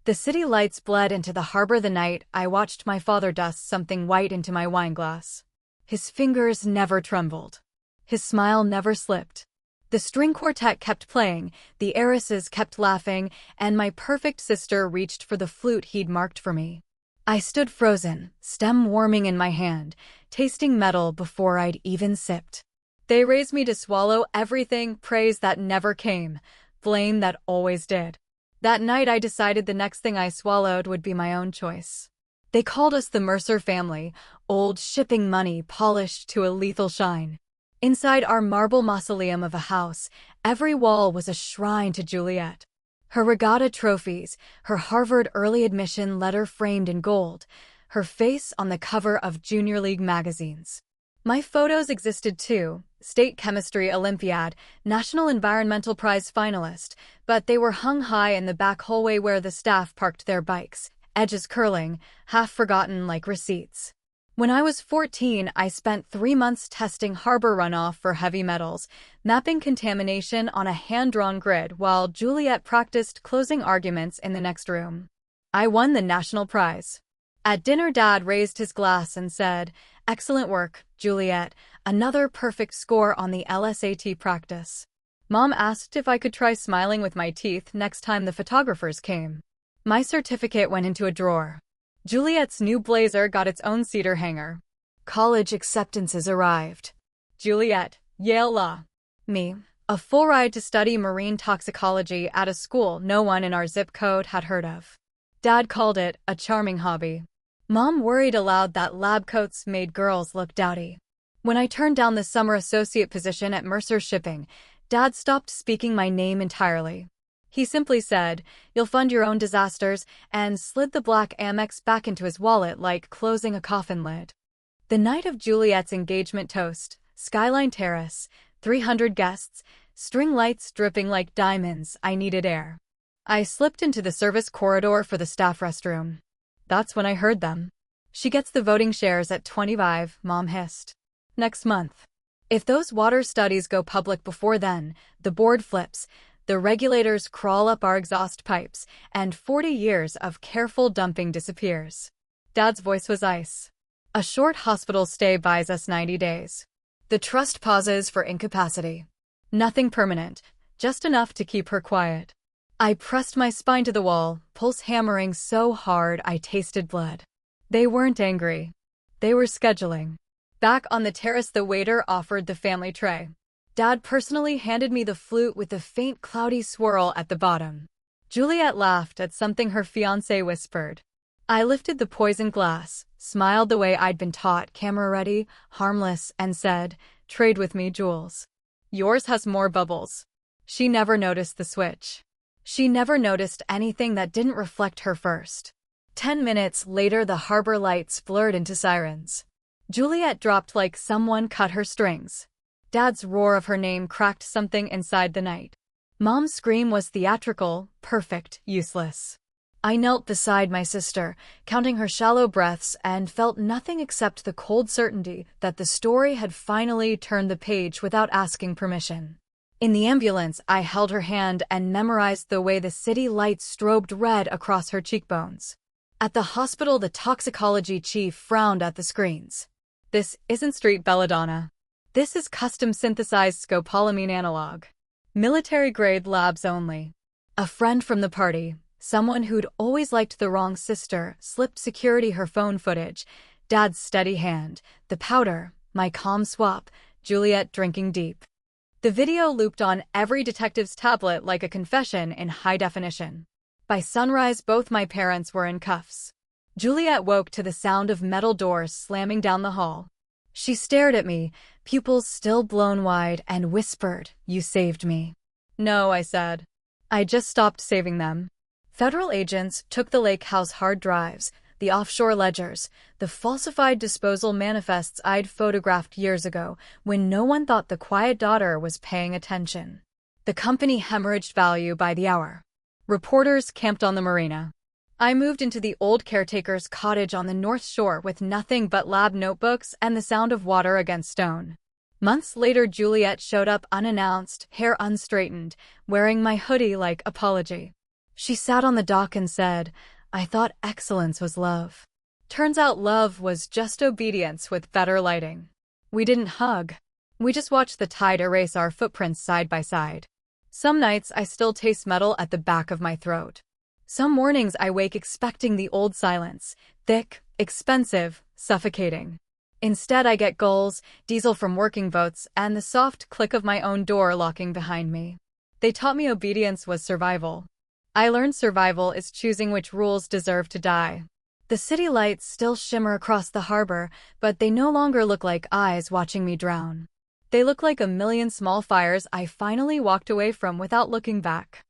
The city lights bled into the harbor the night I watched my father dust something white into my wineglass. His fingers never trembled. His smile never slipped. The string quartet kept playing, the heiresses kept laughing, and my perfect sister reached for the flute he'd marked for me. I stood frozen, stem warming in my hand, tasting metal before I'd even sipped. They raised me to swallow everything, praise that never came, blame that always did. That night I decided the next thing I swallowed would be my own choice. They called us the Mercer family, old shipping money polished to a lethal shine. Inside our marble mausoleum of a house, every wall was a shrine to Juliet. Her regatta trophies, her Harvard early admission letter framed in gold, her face on the cover of Junior League magazines. My photos existed too, State Chemistry Olympiad, National Environmental Prize finalist, but they were hung high in the back hallway where the staff parked their bikes, edges curling, half forgotten like receipts. When I was 14, I spent 3 months testing harbor runoff for heavy metals, mapping contamination on a hand-drawn grid while Juliet practiced closing arguments in the next room. I won the national prize. At dinner, Dad raised his glass and said, "Excellent work, Juliet, another perfect score on the LSAT practice." Mom asked if I could try smiling with my teeth next time the photographers came. My certificate went into a drawer. Juliet's new blazer got its own cedar hanger. College acceptances arrived. Juliet, Yale Law. Me, a full ride to study marine toxicology at a school no one in our zip code had heard of. Dad called it a charming hobby. Mom worried aloud that lab coats made girls look dowdy. When I turned down the summer associate position at Mercer Shipping, Dad stopped speaking my name entirely. He simply said, "You'll fund your own disasters," and slid the black Amex back into his wallet like closing a coffin lid. The night of Juliet's engagement toast, Skyline Terrace, 300 guests, string lights dripping like diamonds, I needed air. I slipped into the service corridor for the staff restroom. That's when I heard them. "She gets the voting shares at 25, Mom hissed. "Next month. If those water studies go public before then, the board flips, the regulators crawl up our exhaust pipes, and 40 years of careful dumping disappears." Dad's voice was ice. "A short hospital stay buys us 90 days. The trust pauses for incapacity. Nothing permanent, just enough to keep her quiet." I pressed my spine to the wall, pulse hammering so hard I tasted blood. They weren't angry. They were scheduling. Back on the terrace, the waiter offered the family tray. Dad personally handed me the flute with the faint cloudy swirl at the bottom. Juliet laughed at something her fiancé whispered. I lifted the poison glass, smiled the way I'd been taught, camera-ready, harmless, and said, "Trade with me, Jules. Yours has more bubbles." She never noticed the switch. She never noticed anything that didn't reflect her first. 10 minutes later, the harbor lights blurred into sirens. Juliet dropped like someone cut her strings. Dad's roar of her name cracked something inside the night. Mom's scream was theatrical, perfect, useless. I knelt beside my sister, counting her shallow breaths, and felt nothing except the cold certainty that the story had finally turned the page without asking permission. In the ambulance, I held her hand and memorized the way the city lights strobed red across her cheekbones. At the hospital, the toxicology chief frowned at the screens. "This isn't street belladonna. This is custom-synthesized scopolamine analog. Military-grade labs only." A friend from the party, someone who'd always liked the wrong sister, slipped security her phone footage. Dad's steady hand, the powder, my calm swap, Juliet drinking deep. The video looped on every detective's tablet like a confession in high definition. By sunrise, both my parents were in cuffs. Juliet woke to the sound of metal doors slamming down the hall. She stared at me, pupils still blown wide, and whispered, "You saved me." "No," I said. "I just stopped saving them." Federal agents took the lake house hard drives, the offshore ledgers, the falsified disposal manifests I'd photographed years ago when no one thought the quiet daughter was paying attention. The company hemorrhaged value by the hour. Reporters camped on the marina. I moved into the old caretaker's cottage on the North Shore with nothing but lab notebooks and the sound of water against stone. Months later, Juliet showed up unannounced, hair unstraightened, wearing my hoodie like apology. She sat on the dock and said, "I thought excellence was love." Turns out love was just obedience with better lighting. We didn't hug. We just watched the tide erase our footprints side by side. Some nights I still taste metal at the back of my throat. Some mornings I wake expecting the old silence, thick, expensive, suffocating. Instead I get gulls, diesel from working boats, and the soft click of my own door locking behind me. They taught me obedience was survival. I learned survival is choosing which rules deserve to die. The city lights still shimmer across the harbor, but they no longer look like eyes watching me drown. They look like a million small fires I finally walked away from without looking back.